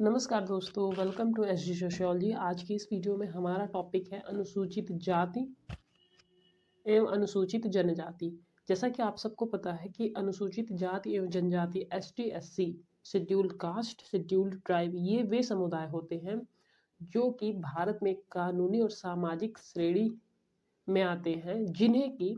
नमस्कार दोस्तों, welcome to SG sociology. आज की इस वीडियो में हमारा टॉपिक है अनुसूचित जाति एवं अनुसूचित जनजाति। जैसा कि आप सबको पता है कि अनुसूचित जाति एवं जनजाति ST SC, scheduled caste, scheduled tribe, ये वे समुदाय होते हैं जो कि भारत में कानूनी और सामाजिक श्रेणी में आते हैं, जिन्हें कि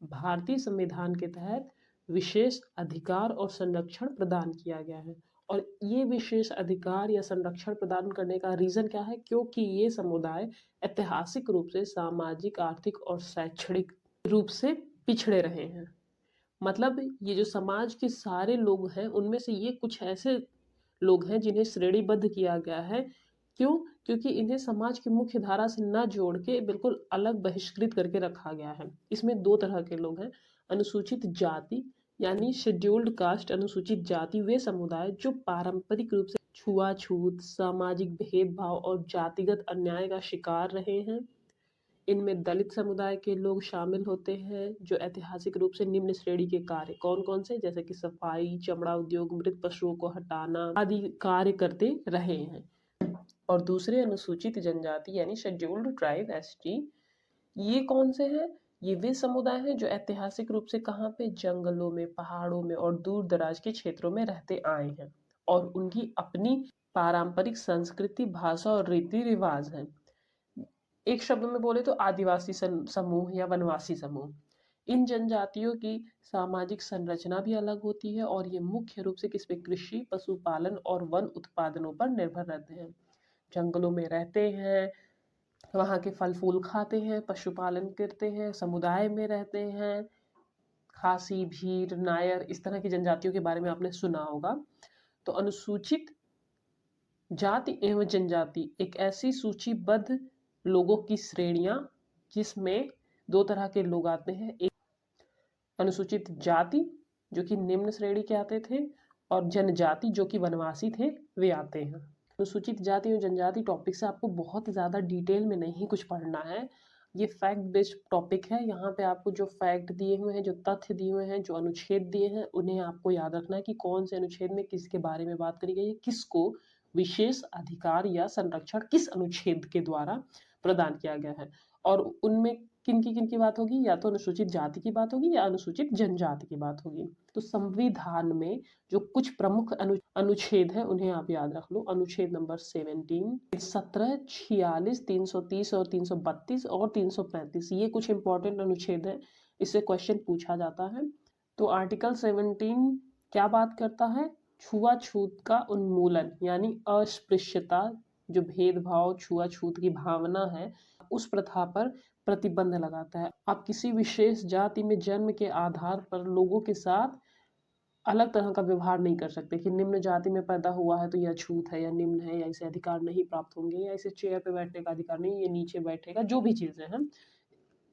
भारतीय संविधान के तहत विशेष अधिकार और संरक्षण प्रदान किया गया है। और ये विशेष अधिकार या संरक्षण प्रदान करने का रीज़न क्या है? क्योंकि ये समुदाय ऐतिहासिक रूप से सामाजिक, आर्थिक और शैक्षणिक रूप से पिछड़े रहे हैं। मतलब ये जो समाज के सारे लोग हैं, उनमें से ये कुछ ऐसे लोग हैं जिन्हें श्रेणीबद्ध किया गया है। क्यों? क्योंकि इन्हें समाज की मुख्य धारा से न जोड़ के बिल्कुल अलग बहिष्कृत करके रखा गया है। इसमें दो तरह के लोग हैं। अनुसूचित जाति यानी शेड्यूल्ड कास्ट, अनुसूचित जाति वे समुदाय जो पारंपरिक रूप से छुआछूत, सामाजिक भेदभाव और जातिगत अन्याय का शिकार रहे हैं। इनमें दलित समुदाय के लोग शामिल होते हैं जो ऐतिहासिक रूप से निम्न श्रेणी के कार्य कौन कौन से, जैसे कि सफाई, चमड़ा उद्योग, मृत पशुओं को हटाना आदि कार्य करते रहे हैं। और दूसरे अनुसूचित जनजाति यानी शेड्यूल्ड ट्राइब एसटी, ये कौन से हैं? ये वे समुदाय हैं जो ऐतिहासिक रूप से कहाँ पे, जंगलों में, पहाड़ों में और दूर दराज के क्षेत्रों में रहते आए हैं और उनकी अपनी पारंपरिक संस्कृति, भाषा और रीति रिवाज हैं। एक शब्द में बोले तो आदिवासी समूह या वनवासी समूह। इन जनजातियों की सामाजिक संरचना भी अलग होती है और ये मुख्य रूप से किस पे, कृषि, पशुपालन और वन उत्पादनों पर निर्भर रहते हैं। जंगलों में रहते हैं, वहाँ के फल फूल खाते हैं, पशुपालन करते हैं, समुदाय में रहते हैं। खासी, भील, नायर, इस तरह की जनजातियों के बारे में आपने सुना होगा। तो अनुसूचित जाति एवं जनजाति एक ऐसी सूचीबद्ध लोगों की श्रेणियां जिसमें दो तरह के लोग आते हैं। एक अनुसूचित जाति जो कि निम्न श्रेणी के आते थे और जनजाति जो कि वनवासी थे, वे आते हैं। अनुसूचित जाति और जनजाति टॉपिक से आपको बहुत ज़्यादा डिटेल में नहीं कुछ पढ़ना है। ये फैक्ट बेस्ड टॉपिक है। यहाँ पे आपको जो फैक्ट दिए हुए हैं, जो तथ्य दिए हुए हैं, जो अनुच्छेद दिए हैं, उन्हें आपको याद रखना है कि कौन से अनुच्छेद में किसके बारे में बात करी गई है, किसको विशेष अधिकार या संरक्षण किस अनुच्छेद के द्वारा प्रदान किया गया है। और उनमें किन की बात होगी, या तो अनुसूचित जाति की बात होगी या अनुसूचित जनजाति की बात होगी। तो संविधान में जो कुछ प्रमुख अनुच्छेद हैं उन्हें आप याद रख लो। अनुच्छेद नंबर 17, 17, 46, 330 और 332 और 335, ये कुछ इंपॉर्टेंट अनुच्छेद हैं। इससे क्वेश्चन पूछा जाता है। तो आर्टिकल 17 क्या बात करता है? छुआछूत का उन्मूलन यानी अस्पृश्यता, जो भेदभाव, छुआछूत की भावना है, उस प्रथा पर प्रतिबंध लगाता है। आप किसी विशेष जाति में जन्म के आधार पर लोगों के साथ अलग तरह का व्यवहार नहीं कर सकते कि निम्न जाति में पैदा हुआ है तो यह छूत है या निम्न है, या इसे अधिकार नहीं प्राप्त होंगे, या इसे चेयर पे बैठने का अधिकार नहीं, ये नीचे बैठेगा, जो भी चीज़ें हैं।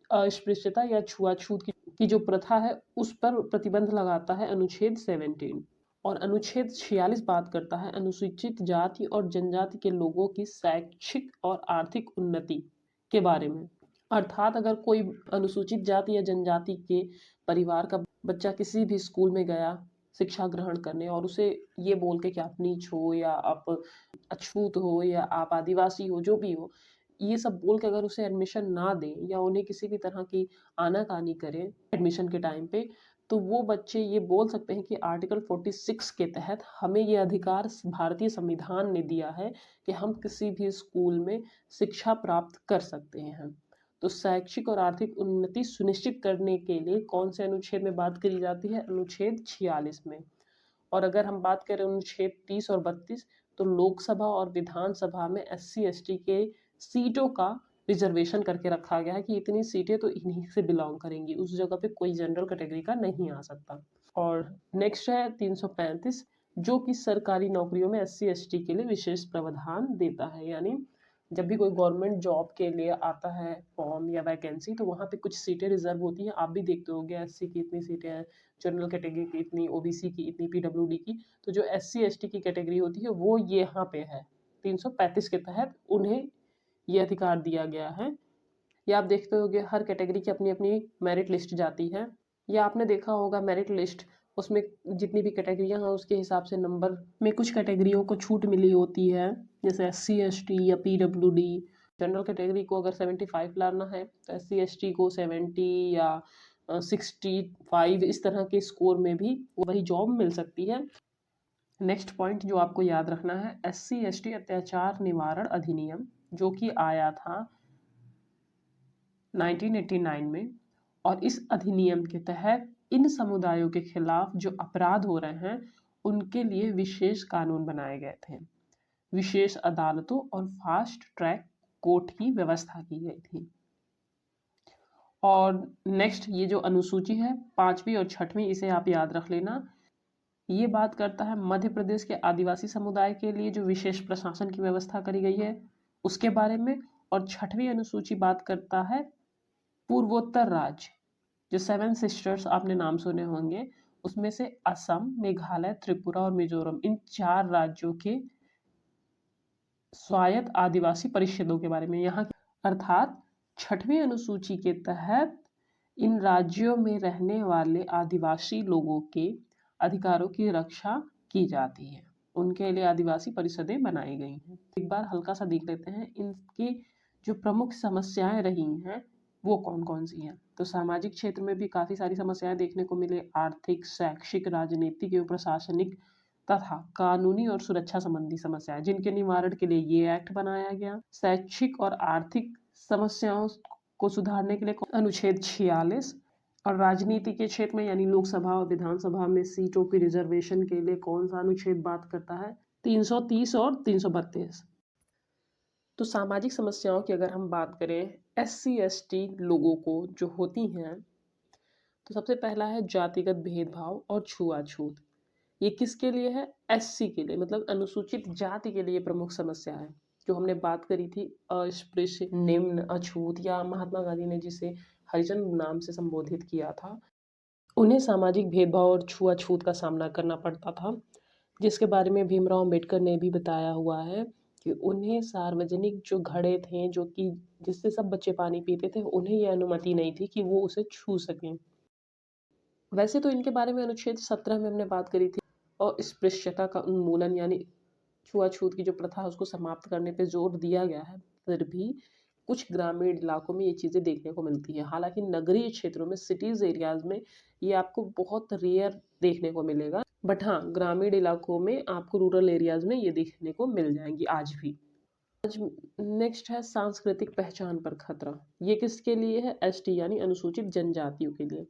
अस्पृश्यता या छुआछूत की जो प्रथा है उस पर प्रतिबंध लगाता है अनुच्छेद 17। और अनुच्छेद 46 बात करता है अनुसूचित जाति और जनजाति के लोगों की शैक्षिक और आर्थिक उन्नति के बारे में। अर्थात अगर कोई अनुसूचित जाति या जनजाति के परिवार का बच्चा किसी भी स्कूल में गया शिक्षा ग्रहण करने और उसे ये बोल के कि आप नीच हो या आप अछूत हो या आप आदिवासी हो, जो भी हो, ये सब बोल के अगर उसे एडमिशन ना दें या उन्हें किसी भी तरह की आनाकानी करें एडमिशन के टाइम पे, तो वो बच्चे ये बोल सकते हैं कि आर्टिकल 46 के तहत हमें ये अधिकार भारतीय संविधान ने दिया है कि हम किसी भी स्कूल में शिक्षा प्राप्त कर सकते हैं। तो शैक्षिक और आर्थिक उन्नति सुनिश्चित करने के लिए कौन से अनुच्छेद में बात करी जाती है? अनुच्छेद 46 में। और अगर हम बात करें अनुच्छेद 30 और 32, तो लोकसभा और विधानसभा में SC ST के सीटों का रिजर्वेशन करके रखा गया है कि इतनी सीटें तो इन्हीं से बिलोंग करेंगी, उस जगह पे कोई जनरल कैटेगरी का नहीं आ सकता। और नेक्स्ट है 335, जो कि सरकारी नौकरियों में SC ST के लिए विशेष प्रावधान देता है। यानी जब भी कोई गवर्नमेंट जॉब के लिए आता है फॉर्म या वैकेंसी, तो वहाँ पे कुछ सीटें रिजर्व होती हैं। आप भी देखते होंगे SC की इतनी सीटें हैं, जनरल कैटेगरी की इतनी, OBC की इतनी, PWD की। तो जो SC ST की कैटेगरी होती है वो यहाँ पे है 335 के तहत उन्हें ये अधिकार दिया गया है। या आप देखते होंगे हर कैटेगरी की अपनी अपनी मेरिट लिस्ट जाती है, या आपने देखा होगा मेरिट लिस्ट उसमें जितनी भी कैटेगरियाँ हैं उसके हिसाब से नंबर में कुछ कैटेगरियों को छूट मिली होती है, जैसे SC ST या PWD। जनरल कैटेगरी को अगर 75 लाना है तो SC ST को 70 या 65 इस तरह के स्कोर में भी वही जॉब मिल सकती है। नेक्स्ट पॉइंट जो आपको याद रखना है, SC ST अत्याचार निवारण अधिनियम जो कि आया था 1989 में, और इस अधिनियम के तहत इन समुदायों के खिलाफ जो अपराध हो रहे हैं उनके लिए विशेष कानून बनाए गए थे। विशेष अदालतों और फास्ट ट्रैक कोर्ट की व्यवस्था की गई थी। और नेक्स्ट ये जो अनुसूची है 5वीं और 6वीं, इसे आप याद रख लेना। ये बात करता है मध्य प्रदेश के आदिवासी समुदाय के लिए जो विशेष प्रशासन की व्यवस्था करी गई है उसके बारे में। और 6वीं अनुसूची बात करता है पूर्वोत्तर राज्य, जो 7 सिस्टर्स आपने नाम सुने होंगे, उसमें से असम, मेघालय, त्रिपुरा और मिजोरम, इन 4 राज्यों के स्वायत्त आदिवासी परिषदों के बारे में। यहाँ अर्थात 6वीं अनुसूची के तहत इन राज्यों में रहने वाले आदिवासी लोगों के अधिकारों की रक्षा की जाती है, उनके लिए आदिवासी परिषदें बनाई गई हैं। एक बार हल्का सा देख लेते हैं इनकी जो प्रमुख समस्याएं रही हैं वो कौन कौन सी हैं। तो सामाजिक क्षेत्र में भी काफ़ी सारी समस्याएं देखने को मिले, आर्थिक, शैक्षिक, राजनीतिक एवं प्रशासनिक तथा कानूनी और सुरक्षा संबंधी समस्याएं, जिनके निवारण के लिए ये एक्ट बनाया गया। शैक्षिक और आर्थिक समस्याओं को सुधारने के लिए अनुच्छेद 46, और राजनीति के क्षेत्र में यानी लोकसभा और विधानसभा में सीटों की रिजर्वेशन के लिए कौन सा अनुच्छेद बात करता है, 330 और 332। तो सामाजिक समस्याओं की अगर हम बात करें SC ST लोगों को जो होती हैं, तो सबसे पहला है जातिगत भेदभाव और छुआछूत। ये किसके लिए है? SC के लिए, मतलब अनुसूचित जाति के लिए प्रमुख समस्या है। जो हमने बात करी थी अस्पृश्य, निम्न, अछूत, या महात्मा गांधी ने जिसे हरिजन नाम से संबोधित किया था, उन्हें सामाजिक भेदभाव और छुआछूत का सामना करना पड़ता था, जिसके बारे में भीमराव अम्बेडकर ने भी बताया हुआ है कि उन्हें सार्वजनिक जो घड़े थे जो कि जिससे सब बच्चे पानी पीते थे, उन्हें यह अनुमति नहीं थी कि वो उसे छू सकें। वैसे तो इनके बारे में अनुच्छेद 17 में हमने बात करी थी, और स्पृश्यता का उन्मूलन यानी छुआछूत की जो प्रथा है उसको समाप्त करने पे जोर दिया गया है, फिर भी कुछ ग्रामीण इलाकों में ये चीज़ें देखने को मिलती है। हालांकि नगरीय क्षेत्रों में, सिटीज़ एरियाज में ये आपको बहुत रेयर देखने को मिलेगा, बट हाँ ग्रामीण इलाकों में आपको, रूरल एरियाज में ये देखने को मिल जाएंगी आज भी। आज नेक्स्ट है सांस्कृतिक पहचान पर खतरा। ये किसके लिए है? ST यानी अनुसूचित जनजातियों के लिए,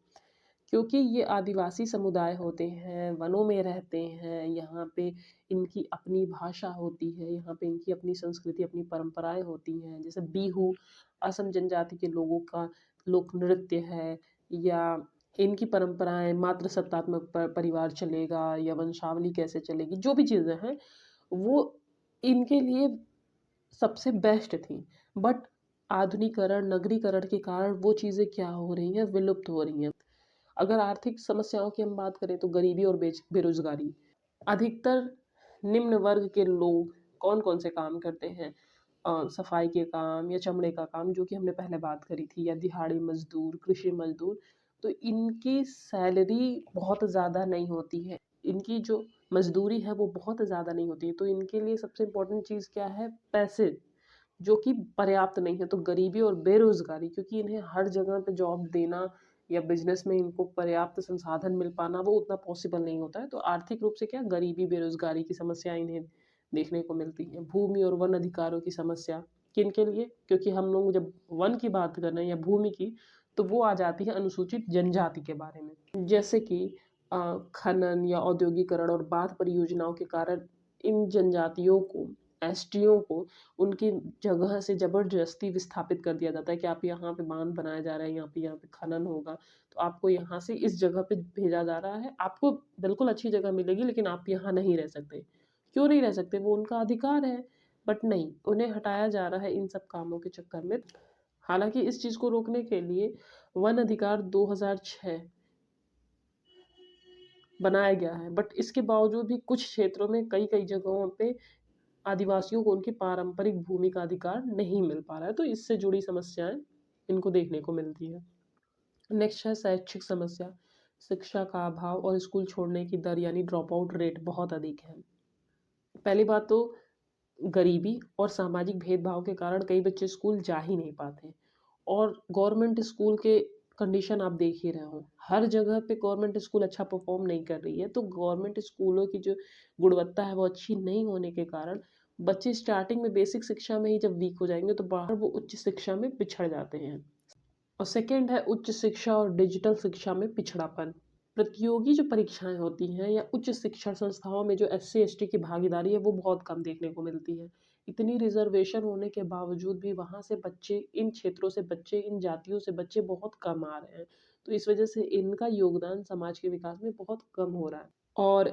क्योंकि ये आदिवासी समुदाय होते हैं, वनों में रहते हैं, यहाँ पे इनकी अपनी भाषा होती है, यहाँ पे इनकी अपनी संस्कृति, अपनी परंपराएं होती हैं। जैसे बिहू असम जनजाति के लोगों का लोक नृत्य है, या इनकी परंपराएं मातृ सत्तात्मक परिवार चलेगा या वंशावली कैसे चलेगी, जो भी चीज़ें हैं वो इनके लिए सबसे बेस्ट थी। बट आधुनिकरण, नगरीकरण के कारण वो चीज़ें क्या हो रही हैं, विलुप्त हो रही हैं। अगर आर्थिक समस्याओं की हम बात करें तो गरीबी और बेरोजगारी। अधिकतर निम्न वर्ग के लोग कौन कौन से काम करते हैं? सफाई के काम या चमड़े का काम, जो कि हमने पहले बात करी थी, या दिहाड़ी मजदूर, कृषि मजदूर। तो इनकी सैलरी बहुत ज़्यादा नहीं होती है, इनकी जो मजदूरी है वो बहुत ज़्यादा नहीं होती है, तो इनके लिए सबसे इम्पोर्टेंट चीज़ क्या है? पैसे, जो कि पर्याप्त नहीं है। तो गरीबी और बेरोजगारी, क्योंकि इन्हें हर जगह पे जॉब देना या बिजनेस में इनको पर्याप्त संसाधन मिल पाना वो उतना पॉसिबल नहीं होता है, तो आर्थिक रूप से क्या, गरीबी बेरोजगारी की समस्या इन्हें देखने को मिलती है। भूमि और वन अधिकारों की समस्या किन के लिए? क्योंकि हम लोग जब वन की बात कर रहे हैं या भूमि की, तो वो आ जाती है अनुसूचित जनजाति के बारे में। जैसे कि खनन या औद्योगिकरण और बांध परियोजनाओं के कारण इन जनजातियों को, STओं को, उनकी जगह से ज़बरदस्ती विस्थापित कर दिया जाता है कि आप यहाँ पे बांध बनाया जा रहा है, यहाँ पे खनन होगा, तो आपको यहाँ से इस जगह पे भेजा जा रहा है। आपको बिल्कुल अच्छी जगह मिलेगी लेकिन आप यहाँ नहीं रह सकते। क्यों नहीं रह सकते? वो उनका अधिकार है, बट नहीं, उन्हें हटाया जा रहा है इन सब कामों के चक्कर में। हालांकि इस चीज़ को रोकने के लिए वन अधिकार 2006 बनाया गया है, बट इसके बावजूद भी कुछ क्षेत्रों में, कई कई जगहों पे आदिवासियों को उनकी पारंपरिक भूमि का अधिकार नहीं मिल पा रहा है, तो इससे जुड़ी समस्याएं इनको देखने को मिलती है। नेक्स्ट है शैक्षिक समस्या। शिक्षा का अभाव और स्कूल छोड़ने की दर यानी ड्रॉप आउट रेट बहुत अधिक है। पहली बात तो गरीबी और सामाजिक भेदभाव के कारण कई बच्चे स्कूल जा ही नहीं पाते। और गवर्नमेंट स्कूल के कंडीशन आप देख ही रहे हो, हर जगह पे गवर्नमेंट स्कूल अच्छा परफॉर्म नहीं कर रही है। तो गवर्नमेंट स्कूलों की जो गुणवत्ता है वो अच्छी नहीं होने के कारण बच्चे स्टार्टिंग में बेसिक शिक्षा में ही जब वीक हो जाएंगे तो बाहर वो उच्च शिक्षा में पिछड़ जाते हैं। और सेकंड है उच्च शिक्षा और डिजिटल शिक्षा में पिछड़ापन। प्रतियोगी जो परीक्षाएं होती हैं या उच्च शिक्षा संस्थाओं में जो SC ST की भागीदारी है वो बहुत कम देखने को मिलती है। इतनी रिजर्वेशन होने के बावजूद भी वहाँ से बच्चे, इन क्षेत्रों से बच्चे, इन जातियों से बच्चे बहुत कम आ रहे हैं। तो इस वजह से इनका योगदान समाज के विकास में बहुत कम हो रहा है। और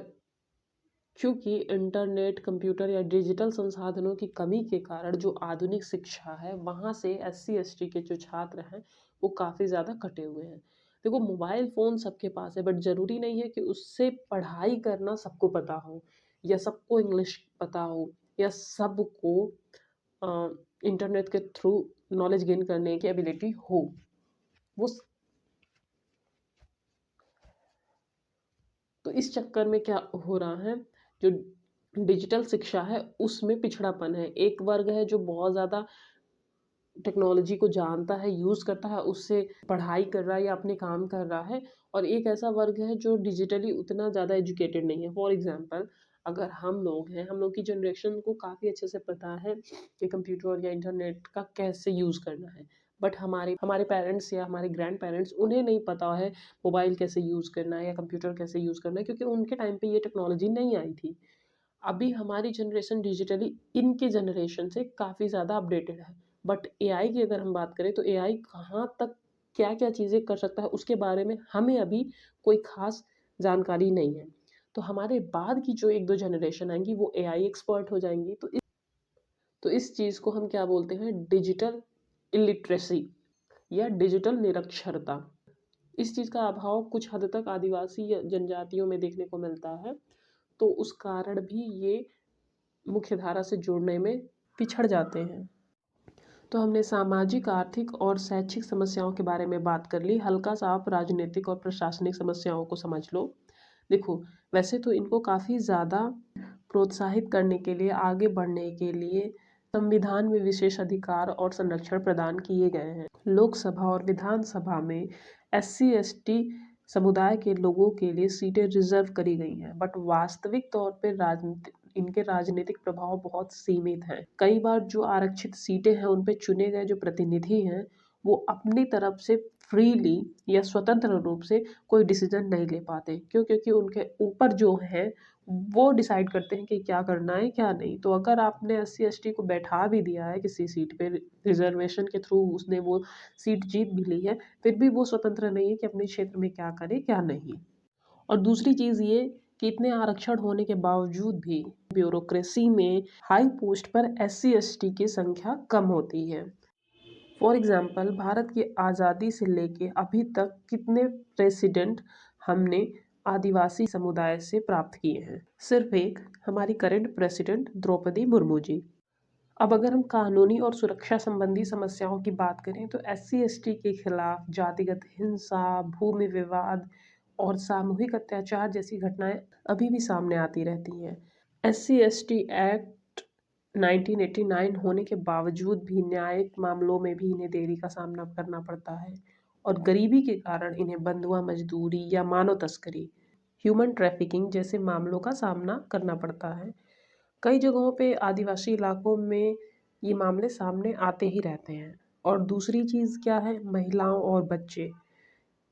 क्योंकि इंटरनेट, कंप्यूटर या डिजिटल संसाधनों की कमी के कारण जो आधुनिक शिक्षा है वहाँ से SC ST के जो छात्र हैं वो काफ़ी ज़्यादा कटे हुए हैं। देखो, मोबाइल फ़ोन सबके पास है बट ज़रूरी नहीं है कि उससे पढ़ाई करना सबको पता हो या सबको इंग्लिश पता हो या सबको इंटरनेट के थ्रू नॉलेज गेन करने की एबिलिटी हो। वो तो इस चक्कर में क्या हो रहा है, जो डिजिटल शिक्षा है उसमें पिछड़ापन है। एक वर्ग है जो बहुत ज़्यादा टेक्नोलॉजी को जानता है, यूज़ करता है, उससे पढ़ाई कर रहा है या अपने काम कर रहा है। और एक ऐसा वर्ग है जो डिजिटली उतना ज़्यादा एजुकेटेड नहीं है। फॉर एग्जांपल, अगर हम लोग हैं, हम लोग की जनरेशन को काफ़ी अच्छे से पता है कि कंप्यूटर या इंटरनेट का कैसे यूज़ करना है। बट हमारे हमारे पेरेंट्स या हमारे ग्रैंड पेरेंट्स, उन्हें नहीं पता है मोबाइल कैसे यूज़ करना है या कंप्यूटर कैसे यूज़ करना है, क्योंकि उनके टाइम पे ये टेक्नोलॉजी नहीं आई थी। अभी हमारी जनरेशन डिजिटली इनके जनरेशन से काफ़ी ज़्यादा अपडेटेड है। बट एआई की अगर हम बात करें तो एआई कहाँ तक क्या-क्या चीज़ें कर सकता है उसके बारे में हमें अभी कोई ख़ास जानकारी नहीं है। तो हमारे बाद की जो 1-2 जनरेशन आएँगी वो एआई एक्सपर्ट हो जाएँगी। तो इस चीज़ को हम क्या बोलते हैं, डिजिटल इलिटरेसी या डिजिटल निरक्षरता। इस चीज़ का अभाव कुछ हद तक आदिवासी या जनजातियों में देखने को मिलता है। तो उस कारण भी ये मुख्यधारा से जोड़ने में पिछड़ जाते हैं। तो हमने सामाजिक, आर्थिक और शैक्षिक समस्याओं के बारे में बात कर ली। हल्का सा आप राजनीतिक और प्रशासनिक समस्याओं को समझ लो। देखो, वैसे तो इनको काफ़ी ज़्यादा प्रोत्साहित करने के लिए, आगे बढ़ने के लिए संविधान में विशेष अधिकार और संरक्षण प्रदान किए गए हैं। लोकसभा और विधानसभा में SC ST समुदाय के लोगों के लिए सीटें रिजर्व करी गई हैं, बट वास्तविक तौर पर इनके राजनीतिक प्रभाव बहुत सीमित हैं। कई बार जो आरक्षित सीटें हैं उन पे चुने गए जो प्रतिनिधि हैं वो अपनी तरफ से फ्रीली या स्वतंत्र रूप से कोई डिसीजन नहीं ले पाते। क्यों? क्योंकि उनके ऊपर जो है वो डिसाइड करते हैं कि क्या करना है क्या नहीं। तो अगर आपने SC ST को बैठा भी दिया है किसी सीट पे, रिजर्वेशन के थ्रू उसने वो सीट जीत भी ली है, फिर भी वो स्वतंत्र नहीं है कि अपने क्षेत्र में क्या करे क्या नहीं। और दूसरी चीज़ ये कि इतने आरक्षण होने के बावजूद भी ब्यूरोक्रेसी में हाई पोस्ट पर SC ST की संख्या कम होती है। फॉर एग्जाम्पल, भारत की आज़ादी से लेके अभी तक कितने प्रेसिडेंट हमने आदिवासी समुदाय से प्राप्त किए हैं? सिर्फ एक, हमारी करंट प्रेसिडेंट द्रौपदी मुर्मू जी। अब अगर हम कानूनी और सुरक्षा संबंधी समस्याओं की बात करें तो SC ST के खिलाफ जातिगत हिंसा, भूमि विवाद और सामूहिक अत्याचार जैसी घटनाएं अभी भी सामने आती रहती हैं। SC ST एक्ट 1989 होने के बावजूद भी न्यायिक मामलों में भी इन्हें देरी का सामना करना पड़ता है और गरीबी के कारण इन्हें बंधुआ मजदूरी या मानव तस्करी, ह्यूमन ट्रैफिकिंग जैसे मामलों का सामना करना पड़ता है। कई जगहों पे आदिवासी इलाकों में ये मामले सामने आते ही रहते हैं। और दूसरी चीज़ क्या है, महिलाओं और बच्चे,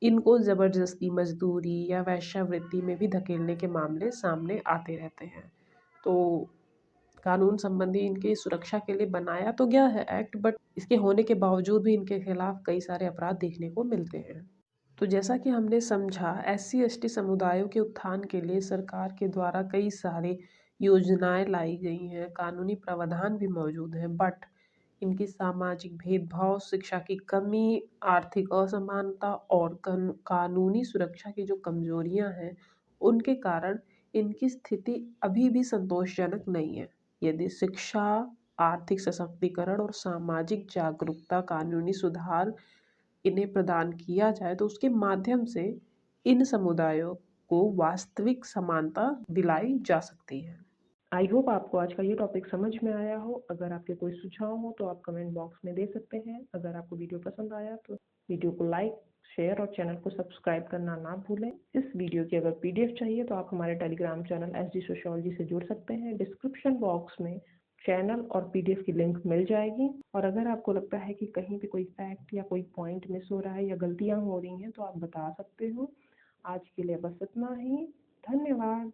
इनको ज़बरदस्ती मजदूरी या वेश्यावृत्ति में भी धकेलने के मामले सामने आते रहते हैं। तो कानून संबंधी इनकी सुरक्षा के लिए बनाया तो गया है एक्ट, बट इसके होने के बावजूद भी इनके खिलाफ कई सारे अपराध देखने को मिलते हैं। तो जैसा कि हमने समझा, SC ST समुदायों के उत्थान के लिए सरकार के द्वारा कई सारे योजनाएं लाई गई हैं, कानूनी प्रावधान भी मौजूद हैं, बट इनकी सामाजिक भेदभाव, शिक्षा की कमी, आर्थिक असमानता और कानूनी सुरक्षा की जो कमजोरियां हैं उनके कारण इनकी स्थिति अभी भी संतोषजनक नहीं है। यदि शिक्षा, आर्थिक सशक्तिकरण और सामाजिक जागरूकता, कानूनी सुधार इन्हें प्रदान किया जाए तो उसके माध्यम से इन समुदायों को वास्तविक समानता दिलाई जा सकती है। आई होप आपको आज का ये टॉपिक समझ में आया हो। अगर आपके कोई सुझाव हो तो आप कमेंट बॉक्स में दे सकते हैं। अगर आपको वीडियो पसंद आया तो वीडियो को लाइक, शेयर और चैनल को सब्सक्राइब करना ना भूलें। इस वीडियो की अगर पीडीएफ चाहिए तो आप हमारे टेलीग्राम चैनल एसडी सोशियोलॉजी से जुड़ सकते हैं। डिस्क्रिप्शन बॉक्स में चैनल और पीडीएफ की लिंक मिल जाएगी। और अगर आपको लगता है कि कहीं पे कोई फैक्ट या कोई पॉइंट मिस हो रहा है या गलतियां हो रही हैं तो आप बता सकते हो। आज के लिए बस इतना ही। धन्यवाद।